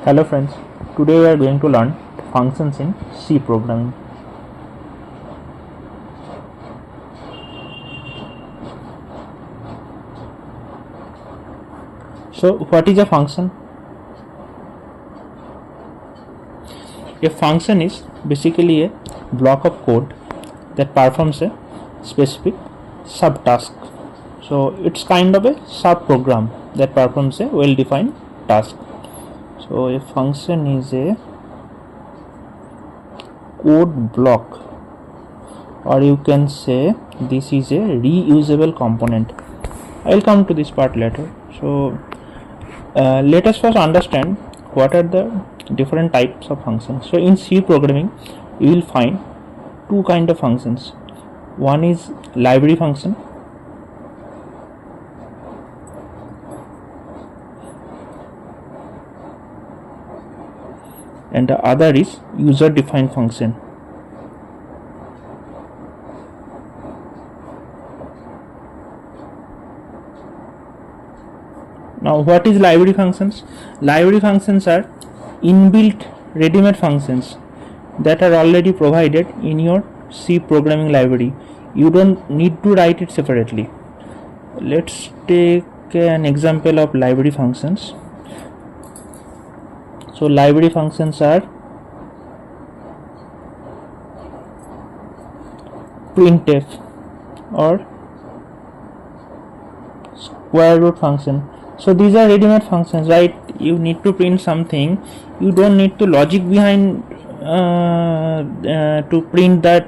Hello friends, today we are going to learn functions in C programming. So what is a function? A function is basically a block of code that performs a specific subtask. So it's kind of a subprogram that performs a well-defined task. So a function is a code block, or you can say this is a reusable component. I will come to this part later. So let us first understand what are the different types of functions. So in C programming you will find two kind of functions. One is library function, and the other is user defined function. Now what is library functions? Library functions are inbuilt ready-made functions that are already provided in your C programming library. You don't need to write it separately. Let's take an example of library functions. So library functions are printf or square root function. So these are ready-made functions, right? You need to print something, you don't need to logic behind to print that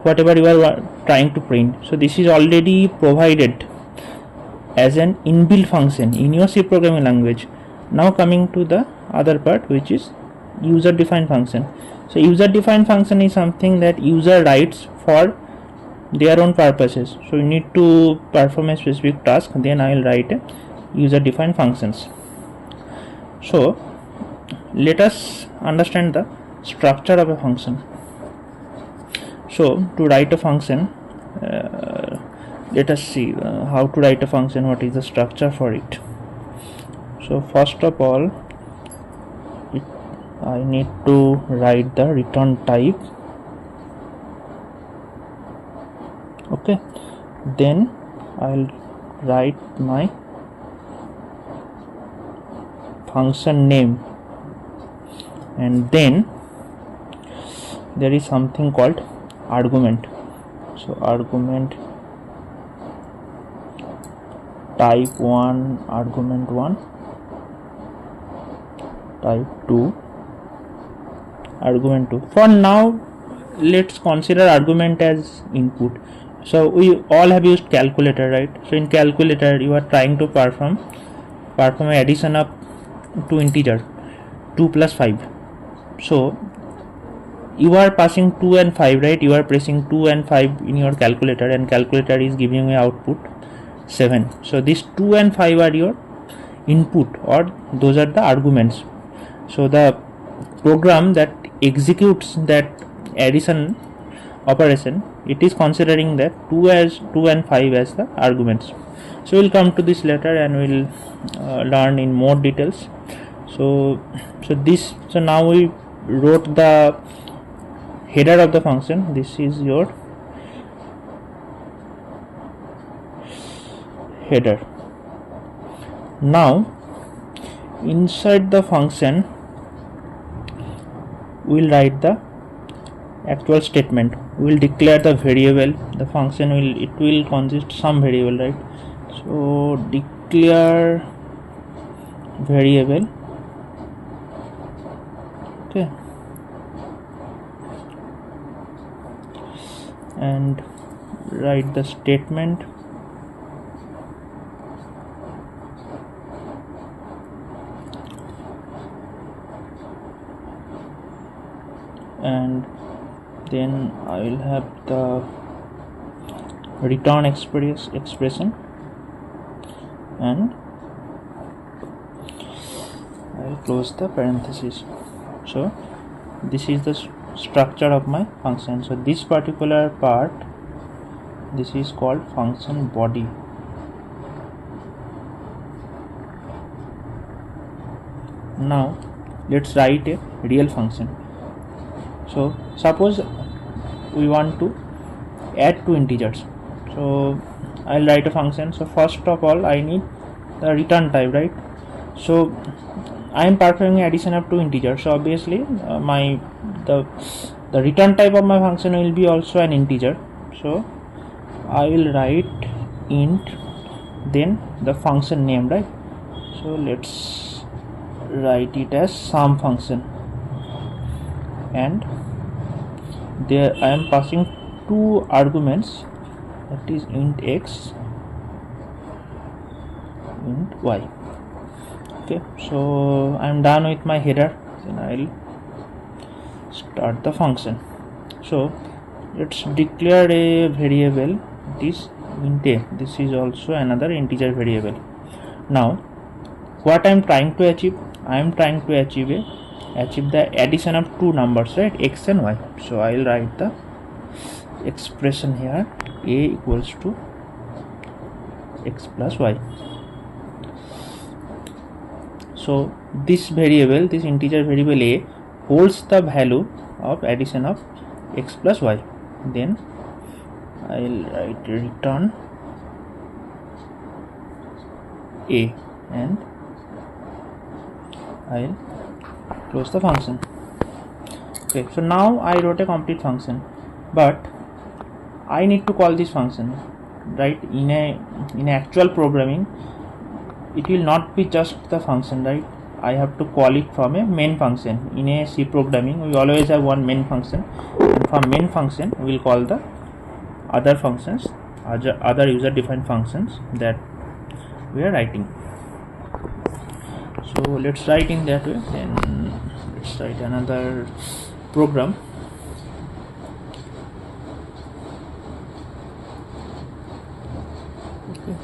whatever you are trying to print. So this is already provided as an inbuilt function in your C programming language. Now coming to the other part, which is user defined function. So user defined function is something that user writes for their own purposes. So you need to perform a specific task, then I will write a user defined functions. So let us understand the structure of a function. So to write a function, let us see how to write a function, what is the structure for it. So first of all, I need to write the return type. Okay, then I'll write my function name, and then there is something called argument. So argument type 1, argument 1, type 2, argument 2. For now let's consider argument as input. So we all have used calculator, right? So in calculator you are trying to perform an addition of two integer 2 plus 5. So you are passing 2 and 5, right? You are pressing 2 and 5 in your calculator, and calculator is giving you output 7. So these 2 and 5 are your input, or those are the arguments. So the program that executes that addition operation, it is considering that 2 and 5 as the arguments. So we'll come to this later and we'll learn in more details. So now we wrote the header of the function. This is your header. Now inside the function we'll write the actual statement. We'll declare the variable. The function will consist some variable, right? So declare variable. Okay, and write the statement. And then I will have the return expression, and I will close the parenthesis. So this is the structure of my function. So this particular part, this is called function body. Now let's write a real function. So suppose we want to add two integers, so I'll write a function. So first of all I need the return type, right? So I am performing addition of two integers, so obviously the return type of my function will be also an integer. So I will write int, then the function name, right? So let's write it as sum function, and there I am passing two arguments, that is int x, int y. Okay, so I am done with my header. Then I'll start the function. So let's declare a variable, this int a. This is also another integer variable. Now what I am trying to achieve, I am trying to achieve the addition of two numbers, right, x and y. So I will write the expression here, a equals to x plus y. So this variable, this integer variable a, holds the value of addition of x plus y. Then I will write return a, and I'll close the function. Okay, so now I wrote a complete function, but I need to call this function, right? In actual programming, it will not be just the function, right? I have to call it from a main function. In a C programming, we always have one main function, and from main function we will call the other functions, other user defined functions that we are writing. So let's write in that way. Then let's write another program. Okay.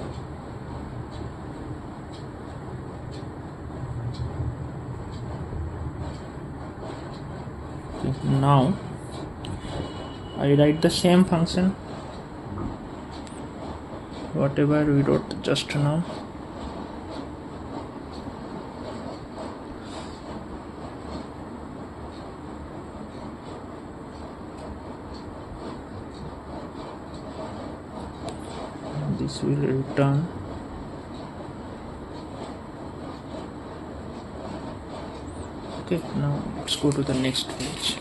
Now I write the same function, whatever we wrote just now. This will return okay. Now let's go to the next page.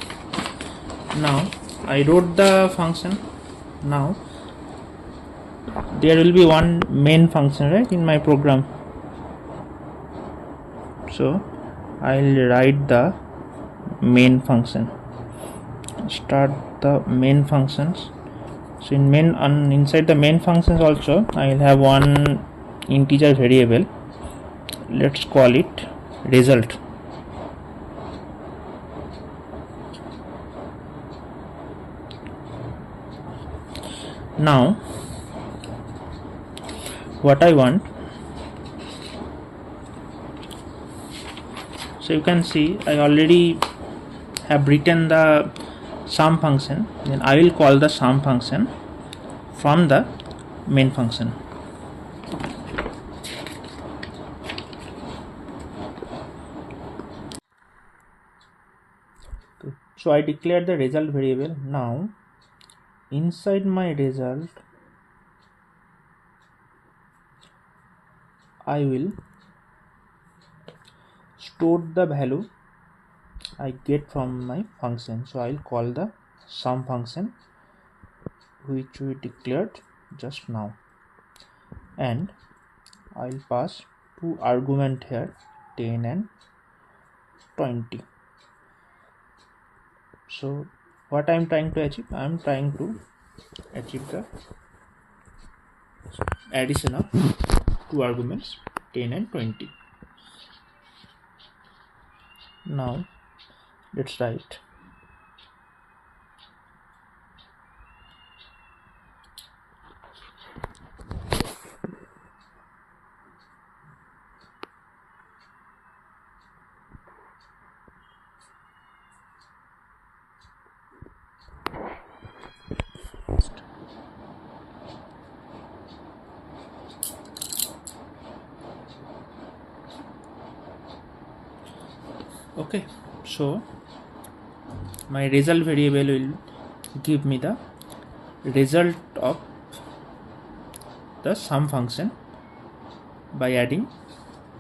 Now I wrote the function. Now there will be one main function, right, in my program. So I'll write the main function, start the main functions. So in inside the main functions also I will have one integer variable. Let's call it result. Now what I want, so you can see I already have written the sum function. Then I will call the sum function from the main function. Okay. So I declared the result variable. Now inside my result I will store the value I get from my function. So I'll call the sum function, which we declared just now, and I'll pass two argument here, 10 and 20. So what I'm trying to achieve, I'm trying to achieve the addition of two arguments, 10 and 20. Now let's write Okay, so my result variable will give me the result of the sum function by adding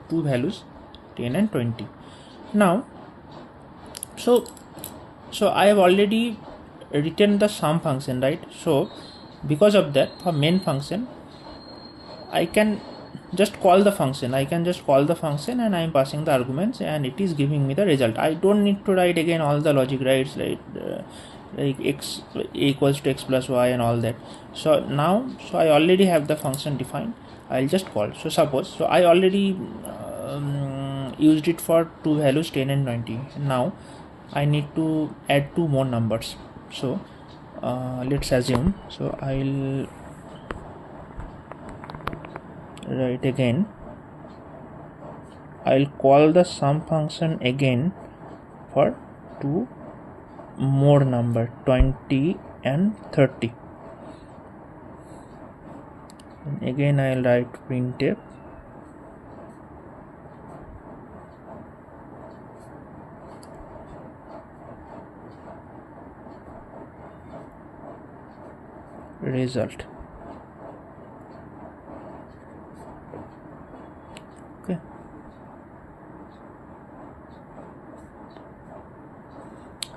two values 10 and 20. Now so I have already written the sum function, right? So because of that, for main function I can just call the function. And I am passing the arguments and it is giving me the result. I don't need to write again all the logic, right? Like x equals to x plus y and all that. So now I already have the function defined. I'll just call. So suppose I already used it for two values 10 and 20. Now I need to add two more numbers. So let's assume, so I'll write again. I'll call the sum function again for two more number 20 and 30, and again I'll write printf result. Okay,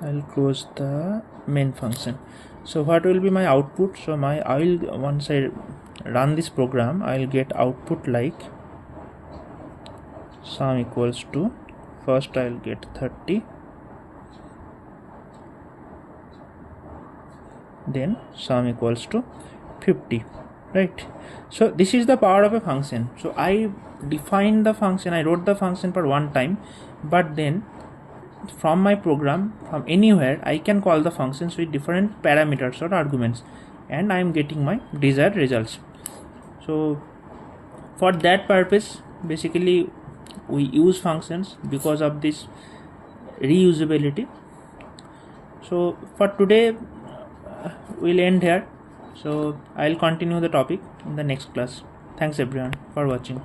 I'll close the main function. So what will be my output? So once I run this program, I'll get output like sum equals to, first I'll get 30, then sum equals to 50, right? So this is the power of a function. So I defined the function, I wrote the function for one time, but then from my program, from anywhere, I can call the functions with different parameters or arguments, and I am getting my desired results. So for that purpose, basically we use functions because of this reusability. So for today we'll end here. So I'll continue the topic in the next class. Thanks everyone for watching.